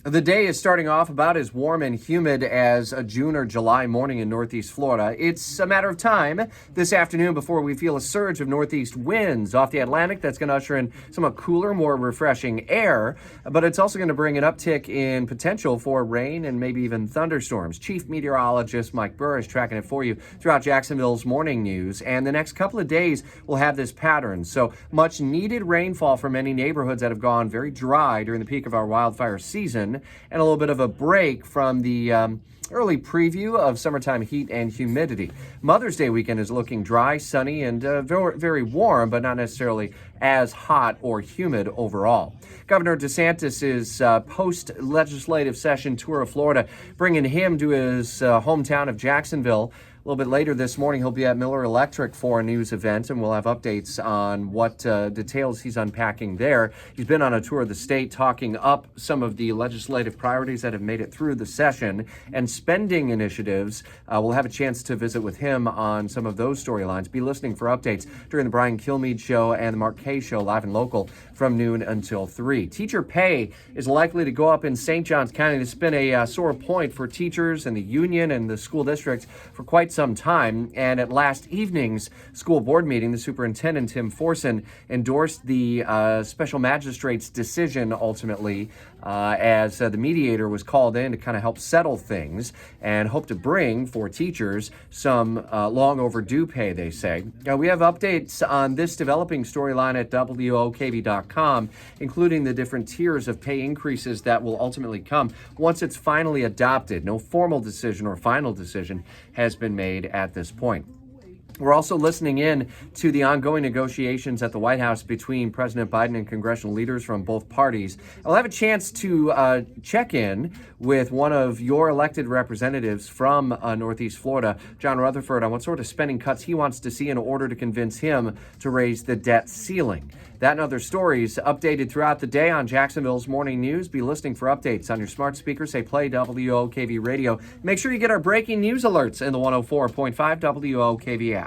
The day is starting off about as warm and humid as a June or July morning in Northeast Florida. It's a matter of time this afternoon before we feel a surge of northeast winds off the Atlantic that's going to usher in somewhat cooler, more refreshing air, but it's also going to bring an uptick in potential for rain and maybe even thunderstorms. Chief Meteorologist Mike Burr is tracking it for you throughout Jacksonville's morning news, and the next couple of days will have this pattern. So much needed rainfall for many neighborhoods that have gone very dry during the peak of our wildfire season, and a little bit of a break from the early preview of summertime heat and humidity. Mother's Day weekend is looking dry, sunny, and very, very warm, but not necessarily as hot or humid overall. Governor DeSantis' post-legislative session tour of Florida, bringing him to his hometown of Jacksonville. A little bit later this morning, he'll be at Miller Electric for a news event, and we'll have updates on what details he's unpacking there. He's been on a tour of the state talking up some of the legislative priorities that have made it through the session and spending initiatives. We'll have a chance to visit with him on some of those storylines. Be listening for updates during the Brian Kilmeade Show and the Mark Kaye Show live and local from noon until 3. Teacher pay is likely to go up in St. Johns County. It's been a sore point for teachers and the union and the school districts for quite some time, and at last evening's school board meeting, the superintendent, Tim Forson, endorsed the special magistrate's decision ultimately as the mediator was called in to kind of help settle things and hope to bring for teachers some long overdue pay, they say. We have updates on this developing storyline at WOKV.com, including the different tiers of pay increases that will ultimately come once it's finally adopted. No formal decision or final decision has been made at this point. We're also listening in to the ongoing negotiations at the White House between President Biden and congressional leaders from both parties. I'll have a chance to check in with one of your elected representatives from Northeast Florida, John Rutherford, on what sort of spending cuts he wants to see in order to convince him to raise the debt ceiling. That and other stories updated throughout the day on Jacksonville's Morning News. Be listening for updates on your smart speaker. Say play WOKV radio. Make sure you get our breaking news alerts in the 104.5 WOKV app.